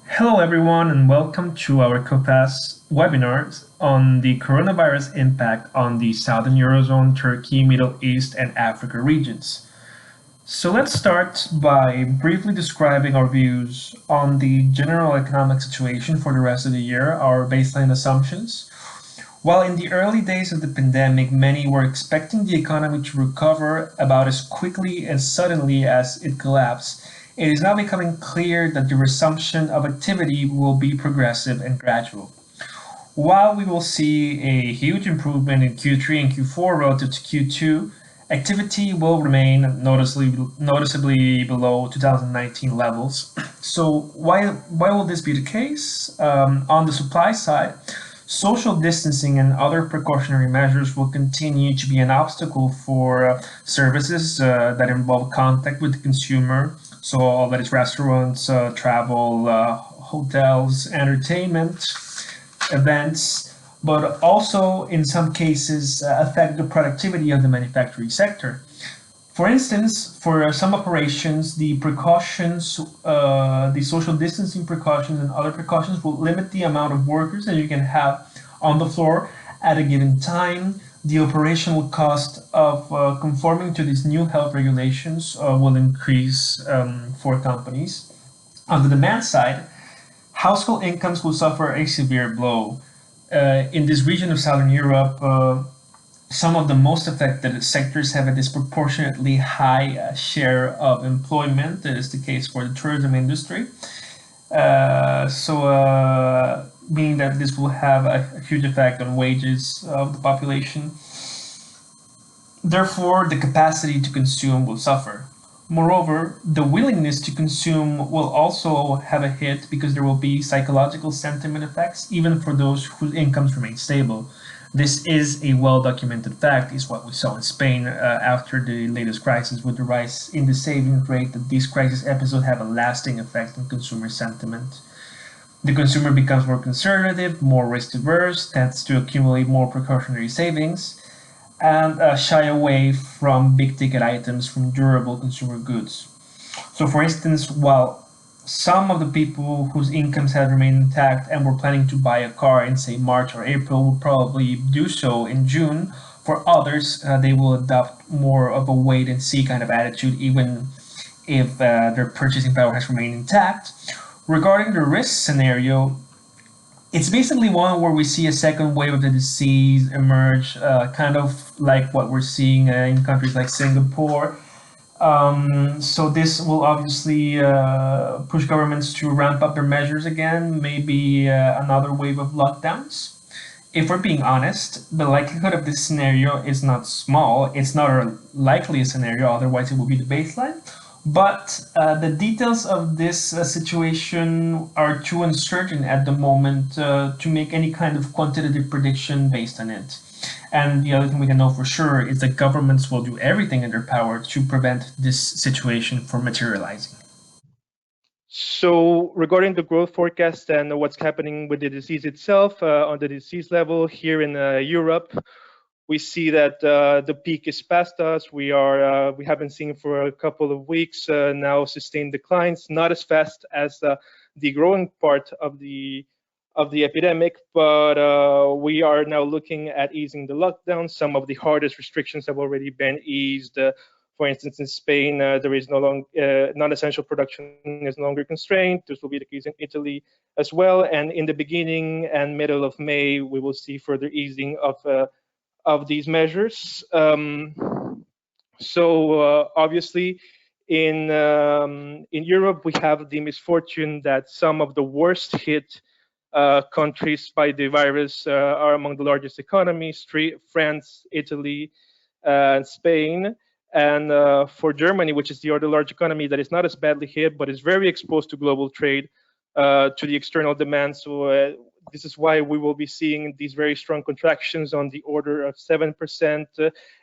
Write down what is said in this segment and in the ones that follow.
Hello, everyone, and welcome to our COPAS webinars on the coronavirus impact on the Southern Eurozone, Turkey, Middle East, and Africa regions. So let's start by briefly describing our views on the general economic situation for the rest of the year, our baseline assumptions. While in the early days of the pandemic, many were expecting the economy to recover about as quickly and suddenly as it collapsed, it is now becoming clear that the resumption of activity will be progressive and gradual. While we will see a huge improvement in Q3 and Q4 relative to Q2, activity will remain noticeably below 2019 levels. So why will this be the case? On the supply side, social distancing and other precautionary measures will continue to be an obstacle for services that involve contact with the consumer. So all that is restaurants, travel, hotels, entertainment, events, but also in some cases affect the productivity of the manufacturing sector. For instance, for some operations, the precautions, the social distancing precautions and other precautions will limit the amount of workers that you can have on the floor at a given time. The operational cost of conforming to these new health regulations will increase for companies. On the demand side, household incomes will suffer a severe blow. In this region of Southern Europe, some of the most affected sectors have a disproportionately high share of employment. That is the case for the tourism industry. Meaning that this will have a huge effect on wages of the population. Therefore, the capacity to consume will suffer. Moreover, the willingness to consume will also have a hit because there will be psychological sentiment effects, even for those whose incomes remain stable. This is a well documented fact, is what we saw in Spain after the latest crisis with the rise in the savings rate, that these crisis episodes have a lasting effect on consumer sentiment. The consumer becomes more conservative, more risk averse, tends to accumulate more precautionary savings, and shy away from big ticket items, from durable consumer goods. So, for instance, while some of the people whose incomes had remained intact and were planning to buy a car in, say, March or April will probably do so in June, for others, they will adopt more of a wait and see kind of attitude, even if their purchasing power has remained intact. Regarding the risk scenario, it's basically one where we see a second wave of the disease emerge, kind of like what we're seeing in countries like Singapore. So this will obviously push governments to ramp up their measures again, maybe another wave of lockdowns. If we're being honest, the likelihood of this scenario is not small. It's not a likely scenario, otherwise it would be the baseline. But the details of this situation are too uncertain at the moment to make any kind of quantitative prediction based on it. And the other thing we can know for sure is that governments will do everything in their power to prevent this situation from materializing. So regarding the growth forecast and what's happening with the disease itself, on the disease level here in Europe, we see that the peak is past us. We have been seeing for a couple of weeks now sustained declines, not as fast as the growing part of the epidemic, but we are now looking at easing the lockdown. Some of the hardest restrictions have already been eased. For instance, in Spain, there is no longer non-essential production is no longer constrained. This will be the case in Italy as well. And in the beginning and middle of May, we will see further easing of these measures. Obviously, in Europe, we have the misfortune that some of the worst hit countries by the virus are among the largest economies: France, Italy, and Spain. And for Germany, which is the other large economy that is not as badly hit, but is very exposed to global trade, to the external demand. So this is why we will be seeing these very strong contractions on the order of 7%,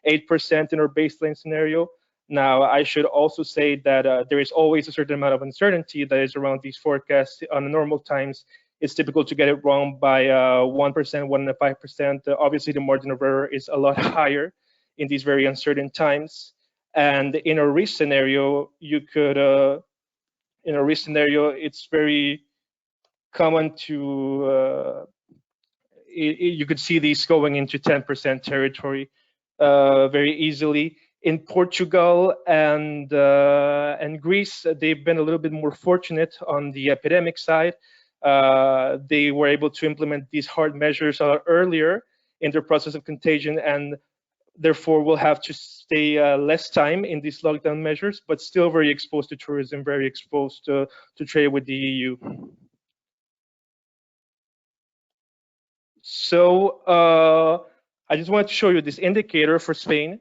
8% in our baseline scenario. Now, I should also say that there is always a certain amount of uncertainty that is around these forecasts. On normal times, it's typical to get it wrong by 1%, 1.5%. Obviously, the margin of error is a lot higher in these very uncertain times. And in a risk scenario, it's very common to you could see these going into 10% territory very easily. In Portugal and Greece, they've been a little bit more fortunate on the epidemic side. They were able to implement these hard measures earlier in their process of contagion, and therefore will have to stay less time in these lockdown measures, but still very exposed to tourism, very exposed to trade with the EU. So I just wanted to show you this indicator for Spain,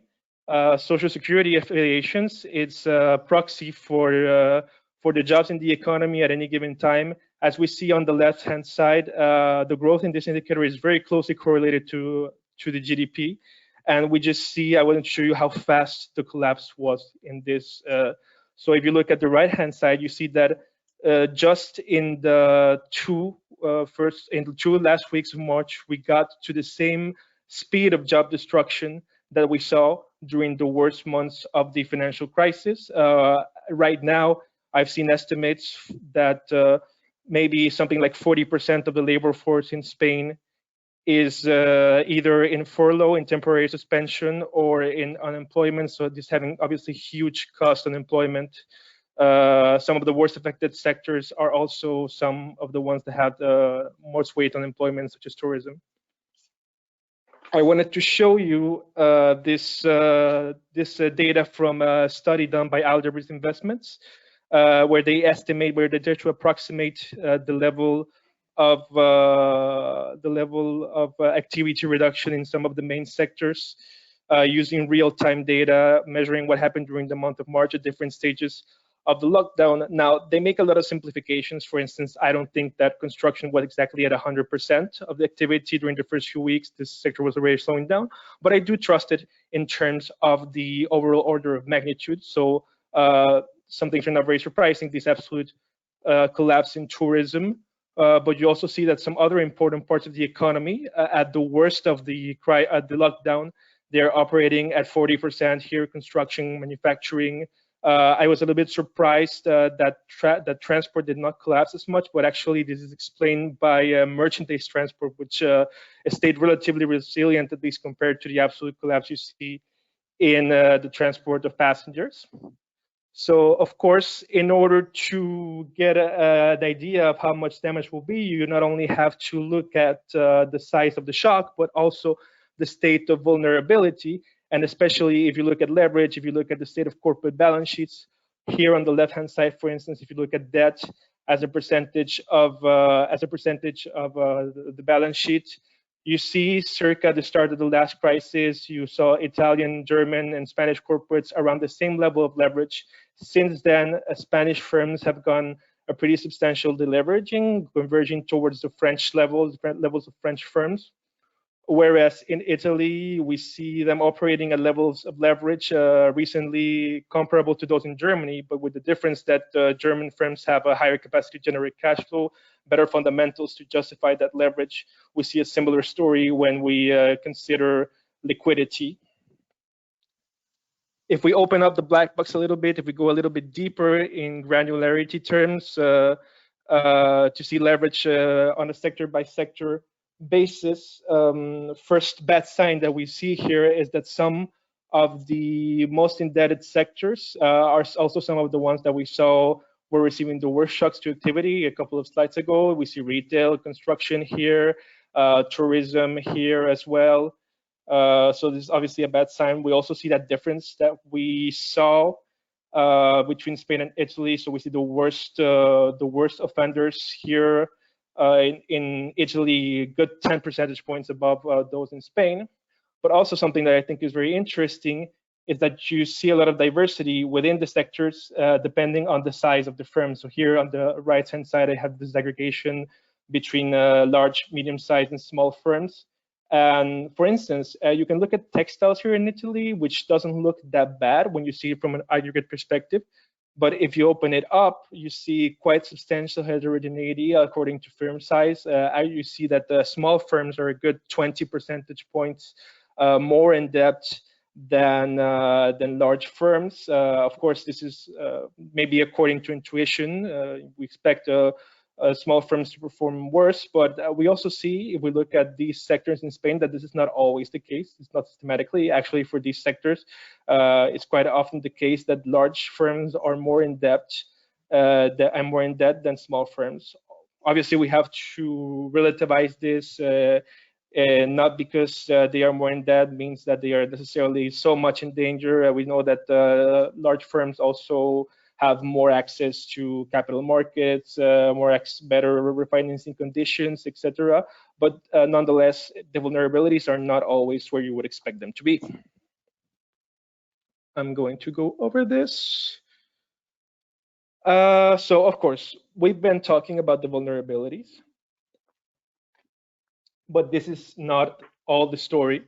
Social Security affiliations. It's a proxy for the jobs in the economy at any given time. As we see on the left-hand side, the growth in this indicator is very closely correlated to the GDP. And we just see, I want to show you how fast the collapse was in this. So if you look at the right-hand side, you see that just in the two last weeks of March, we got to the same speed of job destruction that we saw during the worst months of the financial crisis. Right now, I've seen estimates that maybe something like 40% of the labor force in Spain is either in furlough, in temporary suspension, or in unemployment. So this having obviously huge cost on employment. Some of the worst affected sectors are also some of the ones that had most weight on employment, such as tourism. I wanted to show you this data from a study done by Algebris Investments, where they estimate, where they try to approximate the level of activity reduction in some of the main sectors using real-time data, measuring what happened during the month of March at different stages of the lockdown. Now, they make a lot of simplifications. For instance, I don't think that construction was exactly at 100% of the activity during the first few weeks. This sector was already slowing down, but I do trust it in terms of the overall order of magnitude. So some things are not very surprising, this absolute collapse in tourism. But you also see that some other important parts of the economy, at the worst of the lockdown, they're operating at 40% here, construction, manufacturing. I was a little bit surprised that transport did not collapse as much, but actually this is explained by merchandise transport, which stayed relatively resilient, at least compared to the absolute collapse you see in the transport of passengers. So, of course, in order to get an idea of how much damage will be, you not only have to look at the size of the shock, but also the state of vulnerability. And especially if you look at leverage, if you look at the state of corporate balance sheets, here on the left-hand side, for instance, if you look at debt as a percentage of the balance sheet, you see circa the start of the last crisis, you saw Italian, German, and Spanish corporates around the same level of leverage. Since then, Spanish firms have gone a pretty substantial deleveraging, converging towards the French levels of French firms. Whereas in Italy, we see them operating at levels of leverage recently comparable to those in Germany, but with the difference that German firms have a higher capacity to generate cash flow, better fundamentals to justify that leverage. We see a similar story when we consider liquidity. If we open up the black box a little bit, if we go a little bit deeper in granularity terms to see leverage on a sector by sector basis, first bad sign that we see here is that some of the most indebted sectors are also some of the ones that we saw were receiving the worst shocks to activity a couple of slides ago. We see retail, construction here, tourism here as well. So this is obviously a bad sign. We also see that difference that we saw between Spain and Italy. So we see the worst offenders here in Italy, good 10 percentage points above those in Spain. But also something that I think is very interesting is that you see a lot of diversity within the sectors depending on the size of the firm. So here on the right-hand side, I have this aggregation between large, medium-sized, and small firms. And for instance, you can look at textiles here in Italy, which doesn't look that bad when you see it from an aggregate perspective. But if you open it up, you see quite substantial heterogeneity according to firm size. You see that the small firms are a good 20 percentage points more in debt than large firms. Of course, this is maybe according to intuition. We expect small firms to perform worse. But we also see, if we look at these sectors in Spain, that this is not always the case. It's not systematically. Actually, for these sectors, it's quite often the case that large firms are more in debt, than small firms. Obviously, we have to relativize this. And not because they are more in debt means that they are necessarily so much in danger. We know that large firms also have more access to capital markets, better refinancing conditions, etc. But nonetheless, the vulnerabilities are not always where you would expect them to be. I'm going to go over this. So, of course, we've been talking about the vulnerabilities, but this is not all the story.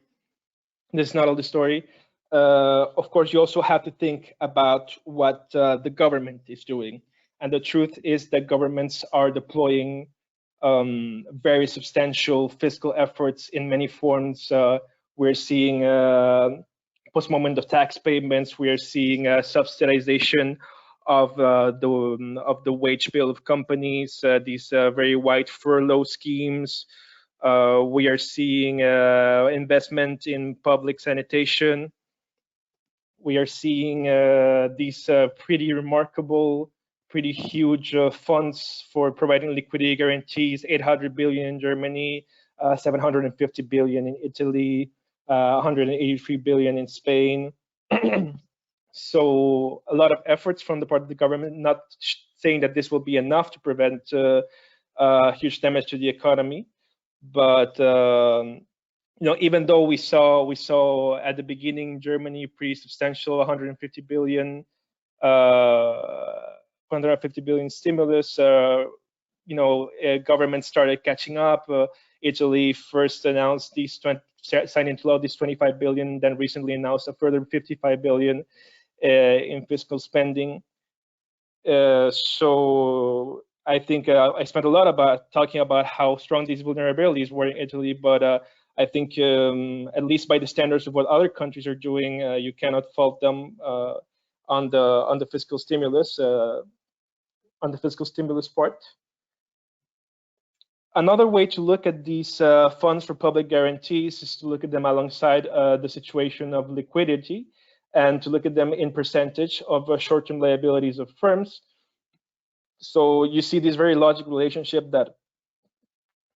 This is not all the story. Of course, you also have to think about what the government is doing. And the truth is that governments are deploying very substantial fiscal efforts in many forms. We're seeing postponement of tax payments. We are seeing subsidization of the wage bill of companies. These very wide furlough schemes. We are seeing investment in public sanitation. We are seeing these pretty remarkable, pretty huge funds for providing liquidity guarantees, 800 billion in Germany, 750 billion in Italy, 183 billion in Spain. So a lot of efforts from the part of the government, not saying that this will be enough to prevent huge damage to the economy. But even though we saw at the beginning Germany pretty substantial 150 billion, 150 billion stimulus, government started catching up. Italy first announced signed into law these 25 billion, then recently announced a further 55 billion in fiscal spending. So I think I spent a lot about talking about how strong these vulnerabilities were in Italy, but I think at least by the standards of what other countries are doing, you cannot fault them on the fiscal stimulus part. Another way to look at these funds for public guarantees is to look at them alongside the situation of liquidity and to look at them in percentage of short-term liabilities of firms. So you see this very logical relationship that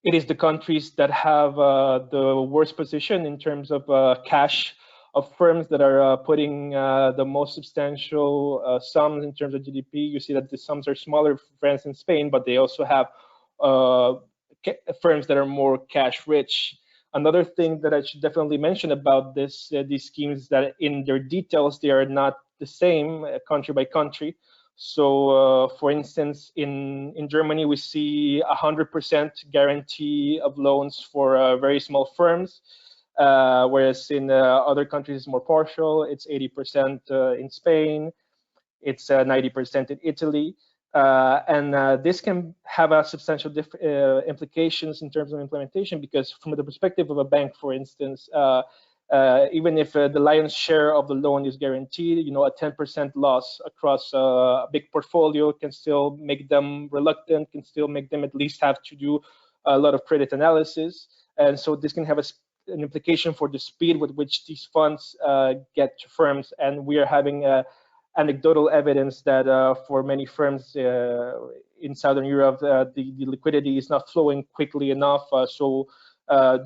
it is the countries that have the worst position in terms of cash of firms that are putting the most substantial sums in terms of GDP. You see that the sums are smaller for France and Spain, but they also have firms that are more cash rich. Another thing that I should definitely mention about these schemes is that in their details, they are not the same country by country. So, for instance, in Germany, we see 100% guarantee of loans for very small firms, whereas in other countries it's more partial. It's 80% in Spain, it's 90% in Italy. And this can have a substantial implications in terms of implementation, because from the perspective of a bank, for instance, even if the lion's share of the loan is guaranteed, a 10% loss across a big portfolio can still make them reluctant, can still make them at least have to do a lot of credit analysis. And so this can have an implication for the speed with which these funds get to firms. And we are having anecdotal evidence that for many firms in Southern Europe, the liquidity is not flowing quickly enough. So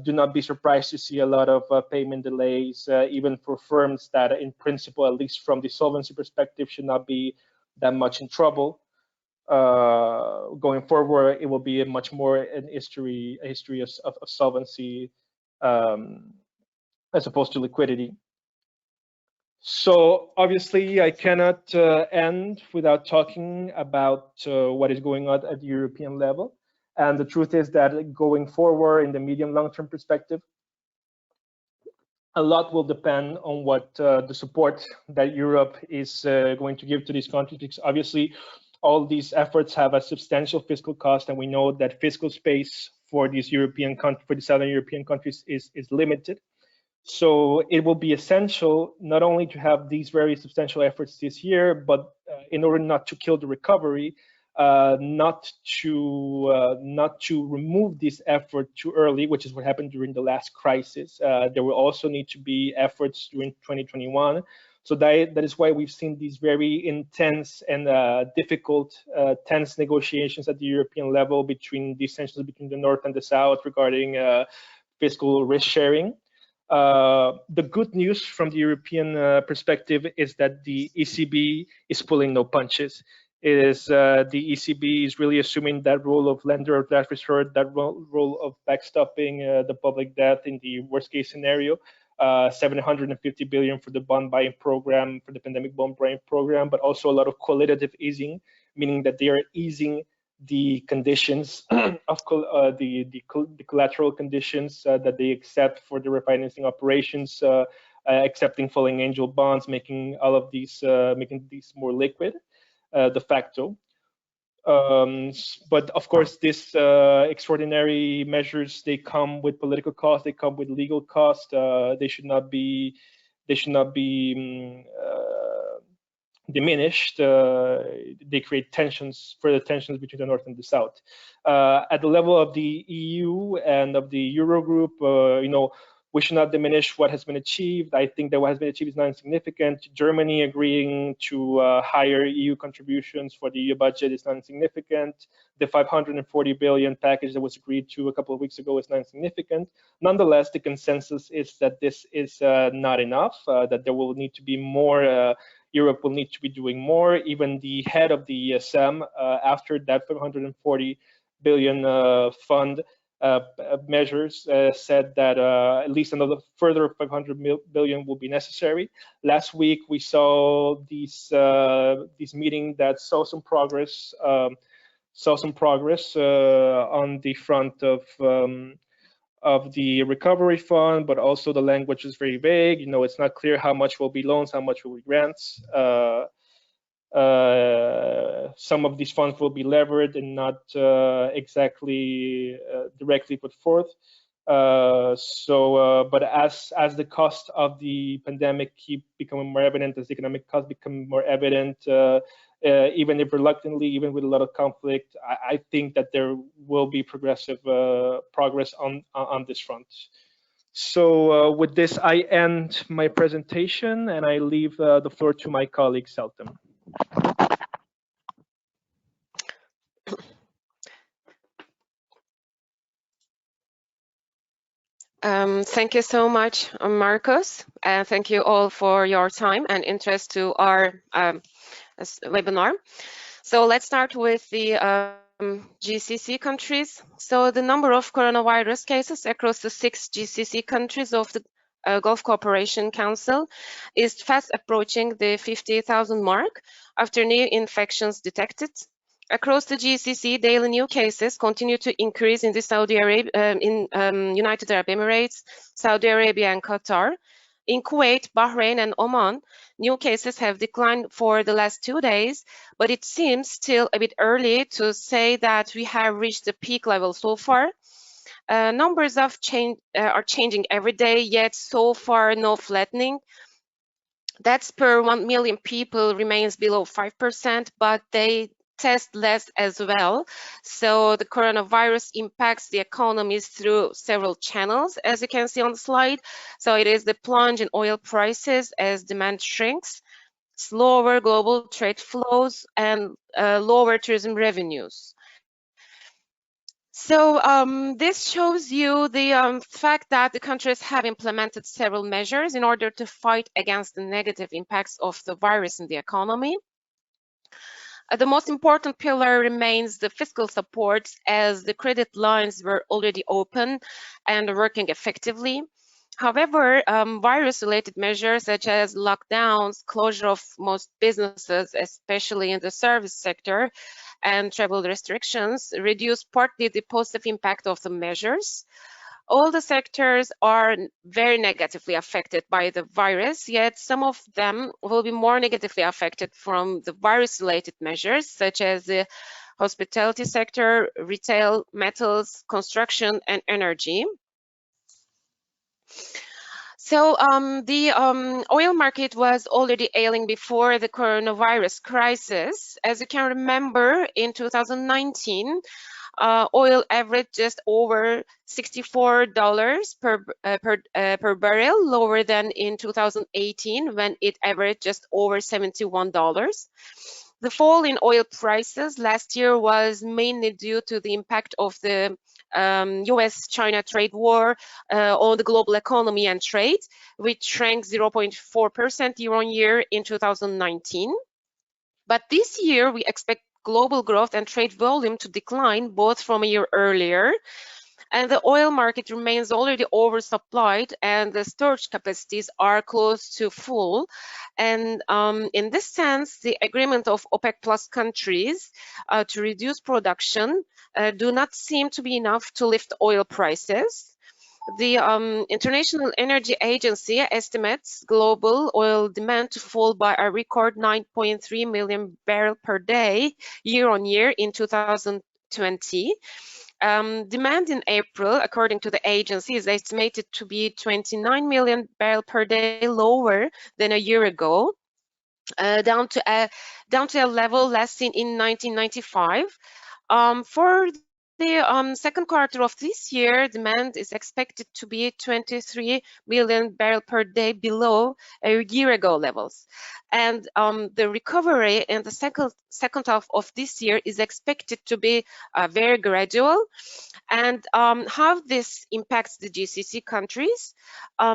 do not be surprised to see a lot of payment delays, even for firms that in principle, at least from the solvency perspective, should not be that much in trouble. Going forward, it will be much more a history of solvency as opposed to liquidity. So obviously, I cannot end without talking about what is going on at the European level. And the truth is that going forward in the medium long-term perspective, a lot will depend on what the support that Europe is going to give to these countries, because obviously all these efforts have a substantial fiscal cost, and we know that fiscal space for these for the Southern European countries is limited. So it will be essential not only to have these very substantial efforts this year, but in order not to kill the recovery, not to remove this effort too early, which is what happened during the last crisis. There will also need to be efforts during 2021. So that is why we've seen these very intense and difficult, tense negotiations at the European level between these tensions between the North and the South regarding fiscal risk sharing. The good news from the European perspective is that the ECB is pulling no punches. It is the ECB is really assuming that role of lender of last resort, that role of backstopping the public debt in the worst case scenario. 750 billion for the bond buying program, for the pandemic bond buying program, but also a lot of qualitative easing, meaning that they are easing the conditions of the collateral conditions that they accept for the refinancing operations, accepting falling angel bonds, making all of these making these more liquid de facto. But of course, these extraordinary measures, they come with political costs, they come with legal costs. They should not be diminished. They create further tensions between the North and the South. At the level of the EU and of the Eurogroup, we should not diminish what has been achieved. I think that what has been achieved is not insignificant. Germany agreeing to higher EU contributions for the EU budget is not insignificant. The 540 billion package that was agreed to a couple of weeks ago is not insignificant. Nonetheless, the consensus is that this is not enough, that there will need to be more. Europe will need to be doing more. Even the head of the ESM, after that 540 billion fund measures, said that at least another further 500 billion will be necessary. Last week we saw this meeting that saw some progress on the front of the recovery fund, but also the language is very vague. It's not clear how much will be loans, how much will be grants. Some of these funds will be levered and not exactly directly put forth. But as the cost of the pandemic keep becoming more evident, as the economic costs become more evident, even if reluctantly, even with a lot of conflict, I think that there will be progressive progress on this front. So with this, I end my presentation and I leave the floor to my colleague Seltem. Thank you so much, Marcos, and thank you all for your time and interest to our webinar. So let's start with the GCC countries. So the number of coronavirus cases across the 6 GCC countries of the Gulf Cooperation Council is fast approaching the 50,000 mark after new infections detected. Across the GCC, daily new cases continue to increase in the United Arab Emirates, Saudi Arabia, and Qatar. In Kuwait, Bahrain, and Oman, new cases have declined for the last 2 days, but it seems still a bit early to say that we have reached the peak level so far. Numbers are changing every day, yet so far no flattening. Deaths per 1 million people remains below 5%, but they test less as well. So the coronavirus impacts the economies through several channels, as you can see on the slide. So it is the plunge in oil prices as demand shrinks, slower global trade flows, and lower tourism revenues. So this shows you the fact that the countries have implemented several measures in order to fight against the negative impacts of the virus in the economy. The most important pillar remains the fiscal support, as the credit lines were already open and working effectively. However, virus-related measures such as lockdowns, closure of most businesses, especially in the service sector, and travel restrictions reduce partly the positive impact of the measures. All the sectors are very negatively affected by the virus, yet some of them will be more negatively affected from the virus-related measures, such as the hospitality sector, retail, metals, construction, and energy. So the oil market was already ailing before the coronavirus crisis. As you can remember, in 2019, oil averaged just over $64 per barrel, lower than in 2018 when it averaged just over $71. The fall in oil prices last year was mainly due to the impact of the US-China trade war on the global economy and trade, which shrank 0.4% year-on-year in 2019. But this year, we expect global growth and trade volume to decline both from a year earlier. And the oil market remains already oversupplied, and the storage capacities are close to full. And in this sense, the agreement of OPEC Plus countries to reduce production do not seem to be enough to lift oil prices. The International Energy Agency estimates global oil demand to fall by a record 9.3 million barrels per day year-on-year in 2020. Demand in April, according to the agency, is estimated to be 29 million barrels per day lower than a year ago, down to a level last seen in 1995. For the second quarter of this year, demand is expected to be 23 million barrels per day below a year ago levels. And the recovery in the second half of this year is expected to be very gradual. And how this impacts the GCC countries.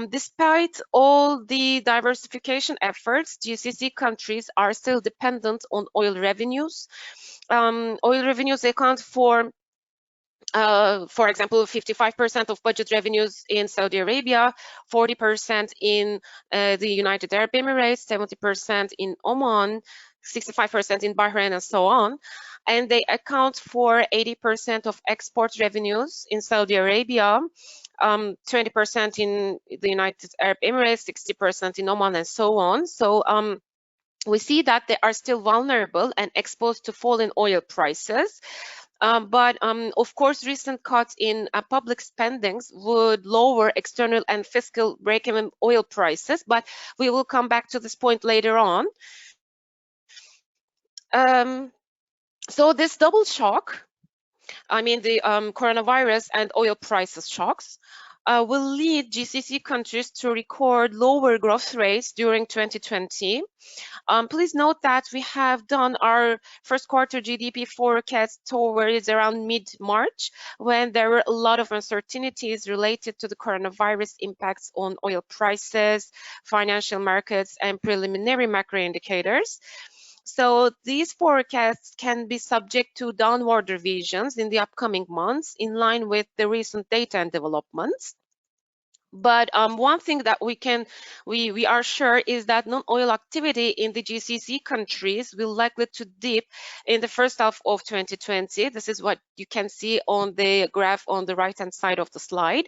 Despite all the diversification efforts, GCC countries are still dependent on oil revenues. Oil revenues account for example, 55% of budget revenues in Saudi Arabia, 40% in the United Arab Emirates, 70% in Oman, 65% in Bahrain, and so on. And they account for 80% of export revenues in Saudi Arabia, 20% in the United Arab Emirates, 60% in Oman, and so on. So we see that they are still vulnerable and exposed to falling oil prices. But of course, recent cuts in public spendings would lower external and fiscal break-even oil prices, but we will come back to this point later on. So this double shock, I mean the coronavirus and oil prices shocks, will lead GCC countries to record lower growth rates during 2020. Please note that we have done our first quarter GDP forecast towards around mid-March, when there were a lot of uncertainties related to the coronavirus impacts on oil prices, financial markets, and preliminary macro indicators. So these forecasts can be subject to downward revisions in the upcoming months in line with the recent data and developments. But one thing that we are sure is that non-oil activity in the GCC countries will likely to dip in the first half of 2020. This is what you can see on the graph on the right-hand side of the slide.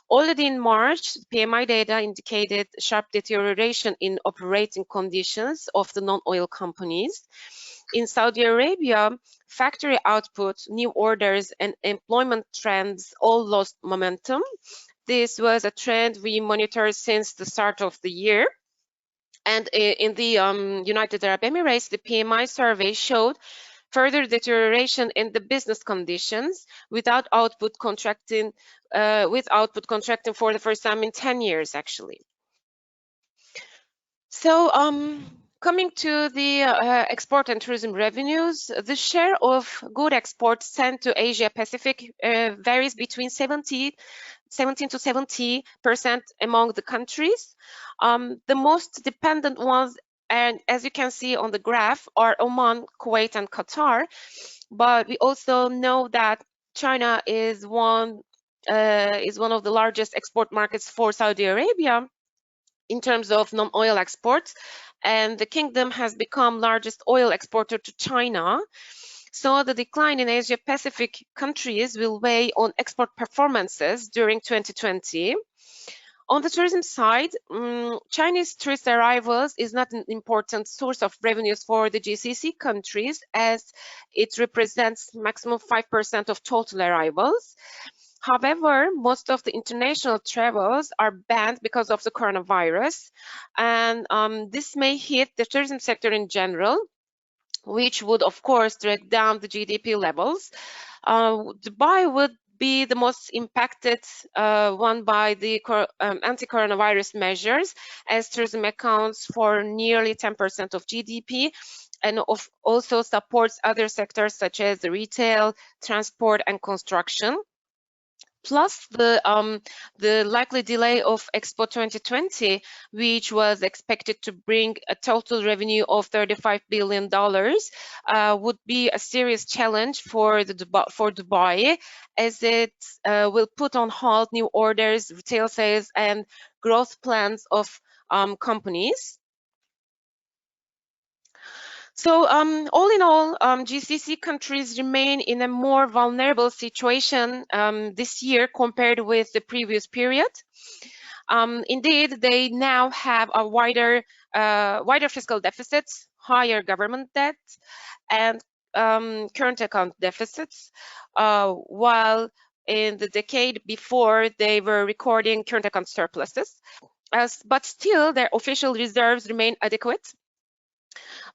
Already in March, PMI data indicated sharp deterioration in operating conditions of the non-oil companies. In Saudi Arabia, factory output, new orders, and employment trends all lost momentum. This was a trend we monitored since the start of the year. And in the United Arab Emirates, the PMI survey showed further deterioration in the business conditions, with output contracting for the first time in 10 years, actually. So coming to the export and tourism revenues, the share of good exports sent to Asia Pacific varies between 17 to 70% among the countries. The most dependent ones, and as you can see on the graph, are Oman, Kuwait, and Qatar. But we also know that China is one of the largest export markets for Saudi Arabia in terms of non-oil exports, and the kingdom has become largest oil exporter to China. So the decline in Asia Pacific countries will weigh on export performances during 2020. On the tourism side, Chinese tourist arrivals is not an important source of revenues for the GCC countries, as it represents maximum 5% of total arrivals. However, most of the international travels are banned because of the coronavirus, and this may hit the tourism sector in general, which would, of course, drag down the GDP levels. Dubai would be the most impacted one by the anti-coronavirus measures, as tourism accounts for nearly 10% of GDP and also supports other sectors such as retail, transport, and construction. Plus the likely delay of Expo 2020, which was expected to bring a total revenue of $35 billion, would be a serious challenge for Dubai, as it will put on hold new orders, retail sales, and growth plans of companies. So all in all, GCC countries remain in a more vulnerable situation this year compared with the previous period. Indeed, they now have a wider fiscal deficits, higher government debt, and current account deficits, while in the decade before they were recording current account surpluses. But still, their official reserves remain adequate.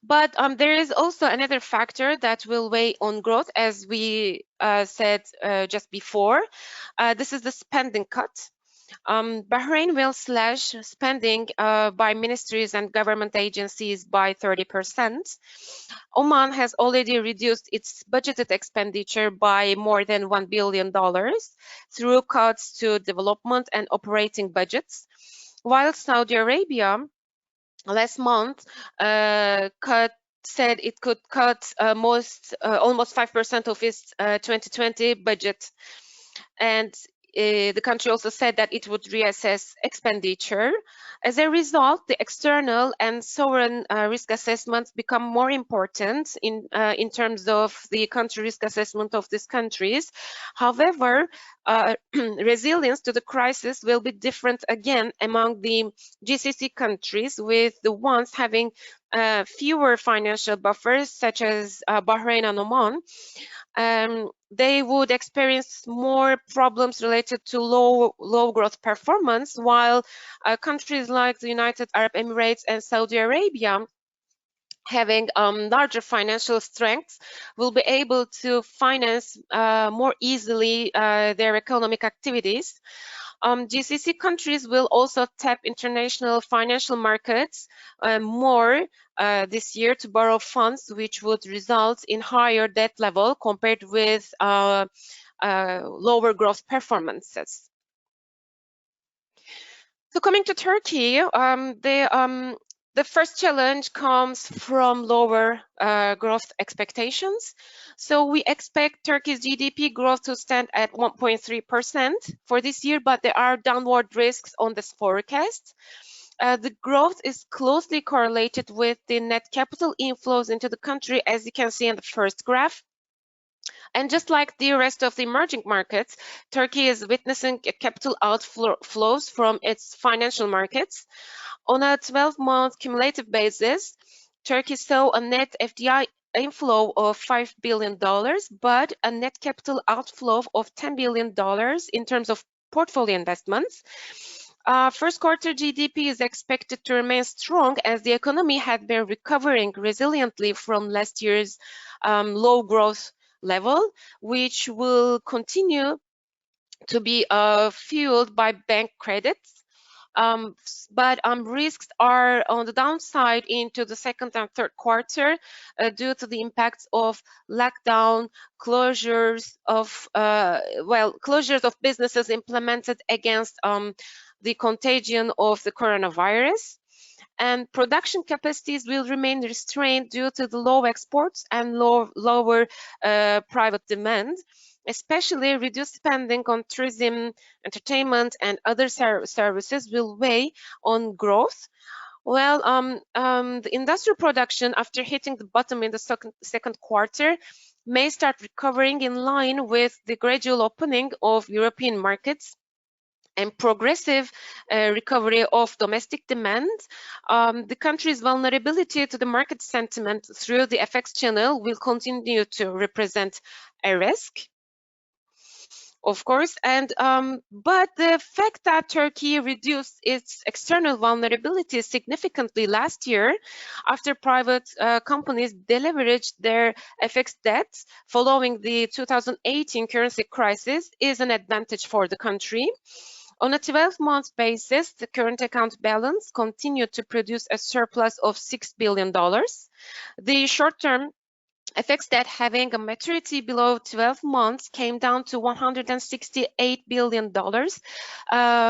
But there is also another factor that will weigh on growth, as we said just before. This is the spending cut. Bahrain will slash spending by ministries and government agencies by 30%. Oman has already reduced its budgeted expenditure by more than $1 billion through cuts to development and operating budgets, while Saudi Arabia last month said it could cut almost 5% of its 2020 budget. And the country also said that it would reassess expenditure. As a result, the external and sovereign risk assessments become more important in terms of the country risk assessment of these countries. However, resilience to the crisis will be different again among the GCC countries, with the ones having fewer financial buffers, such as Bahrain and Oman. They would experience more problems related to low growth performance, while countries like the United Arab Emirates and Saudi Arabia, having larger financial strengths, will be able to finance more easily their economic activities. GCC countries will also tap international financial markets more this year to borrow funds, which would result in higher debt level compared with lower growth performances. So coming to Turkey, the first challenge comes from lower growth expectations. So we expect Turkey's GDP growth to stand at 1.3% for this year, but there are downward risks on this forecast. The growth is closely correlated with the net capital inflows into the country, as you can see in the first graph. And just like the rest of the emerging markets, Turkey is witnessing capital outflows from its financial markets. On a 12-month cumulative basis, Turkey saw a net FDI inflow of $5 billion, but a net capital outflow of $10 billion in terms of portfolio investments. First quarter GDP is expected to remain strong, as the economy had been recovering resiliently from last year's low growth level, which will continue to be fueled by bank credits. But risks are on the downside into the second and third quarter due to the impacts of lockdown, closures of businesses implemented against the contagion of the coronavirus. And production capacities will remain restrained due to the low exports and lower private demand. Especially reduced spending on tourism, entertainment, and other services will weigh on growth. Well, the industrial production, after hitting the bottom in the second quarter, may start recovering in line with the gradual opening of European markets and progressive recovery of domestic demand. The country's vulnerability to the market sentiment through the FX channel will continue to represent a risk. of course, and but the fact that Turkey reduced its external vulnerability significantly last year after private companies deleveraged their FX debts following the 2018 currency crisis is an advantage for the country. On a 12-month basis, the current account balance continued to produce a surplus of $6 billion. The short-term FX debt having a maturity below 12 months came down to $168 billion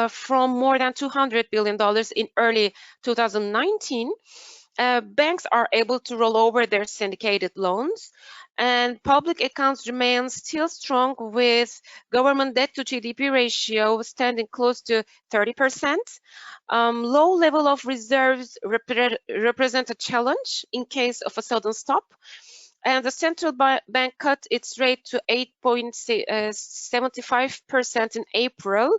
from more than $200 billion in early 2019. Banks are able to roll over their syndicated loans, and public accounts remain still strong, with government debt to GDP ratio standing close to 30%. Low level of reserves represent a challenge in case of a sudden stop, and the central bank cut its rate to 8.75% in April,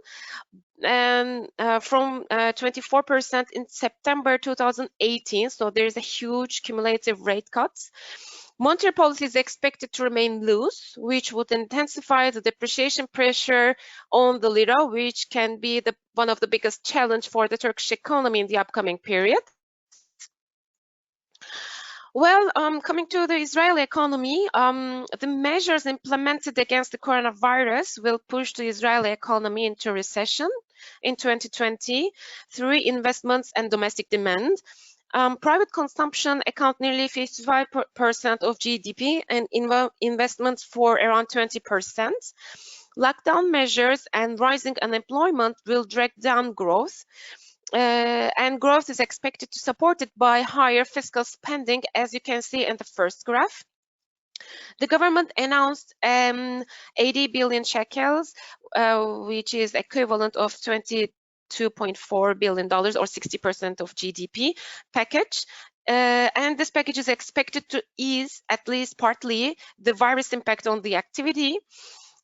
and from 24% in September 2018. So there's a huge cumulative rate cuts. Monetary policy is expected to remain loose, which would intensify the depreciation pressure on the lira, which can be one of the biggest challenge for the Turkish economy in the upcoming period. Well, coming to the Israeli economy, the measures implemented against the coronavirus will push the Israeli economy into recession in 2020 through investments and domestic demand. Private consumption account nearly 55% of GDP and investments for around 20%. Lockdown measures and rising unemployment will drag down growth. And growth is expected to support it by higher fiscal spending, as you can see in the first graph. The government announced 80 billion shekels, which is equivalent of $22.4 billion or 60% of GDP package. And this package is expected to ease, at least partly, the virus impact on the activity.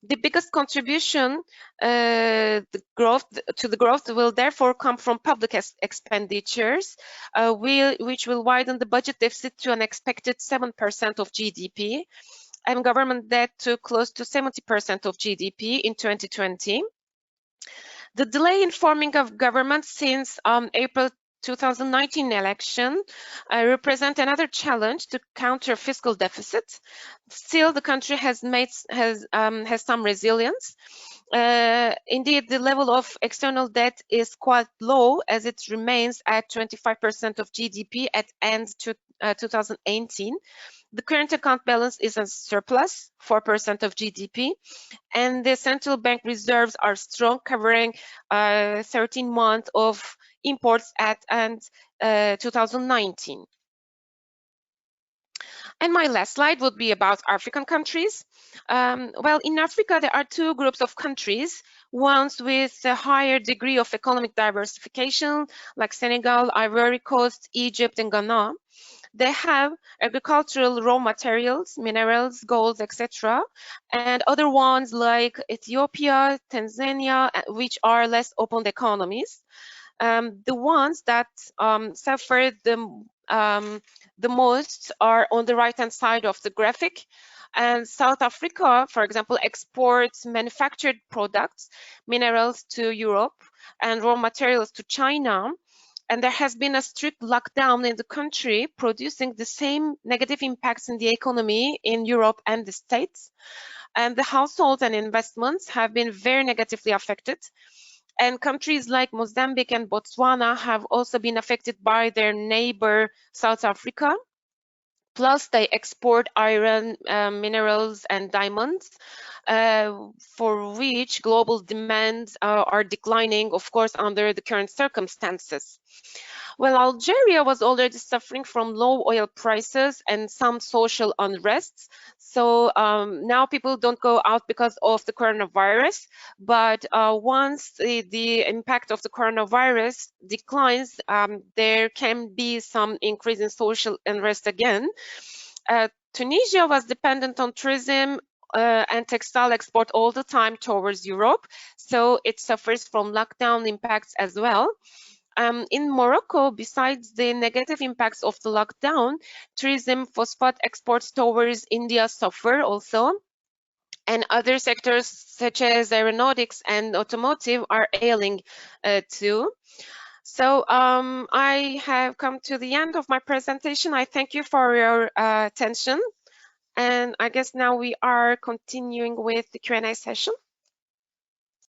The biggest contribution to the growth will therefore come from public expenditures, which will widen the budget deficit to an expected 7% of GDP, and government debt to close to 70% of GDP in 2020. The delay in forming of government since April 2019 election represent another challenge to counter fiscal deficits. Still, the country has some resilience. Indeed, the level of external debt is quite low, as it remains at 25% of GDP at end 2018. The current account balance is a surplus, 4% of GDP, and the central bank reserves are strong, covering 13 months of imports at end 2019. And my last slide would be about African countries. Well, in Africa, there are two groups of countries, ones with a higher degree of economic diversification, like Senegal, Ivory Coast, Egypt, and Ghana. They have agricultural raw materials, minerals, gold, etc., and other ones like Ethiopia, Tanzania, which are less open economies. The ones that suffered the most are on the right-hand side of the graphic. And South Africa, for example, exports manufactured products, minerals to Europe, and raw materials to China. And there has been a strict lockdown in the country, producing the same negative impacts in the economy in Europe and the States. And the households and investments have been very negatively affected. And countries like Mozambique and Botswana have also been affected by their neighbor, South Africa. Plus, they export iron, minerals, and diamonds, for which global demands are declining, of course, under the current circumstances. Well, Algeria was already suffering from low oil prices and some social unrest. So now people don't go out because of the coronavirus. But once the impact of the coronavirus declines, there can be some increase in social unrest again. Tunisia was dependent on tourism and textile export all the time towards Europe, so it suffers from lockdown impacts as well. In Morocco, besides the negative impacts of the lockdown, tourism, phosphate exports towards India suffer also. And other sectors such as aeronautics and automotive are ailing too. So I have come to the end of my presentation. I thank you for your attention. And I guess now we are continuing with the Q&A session.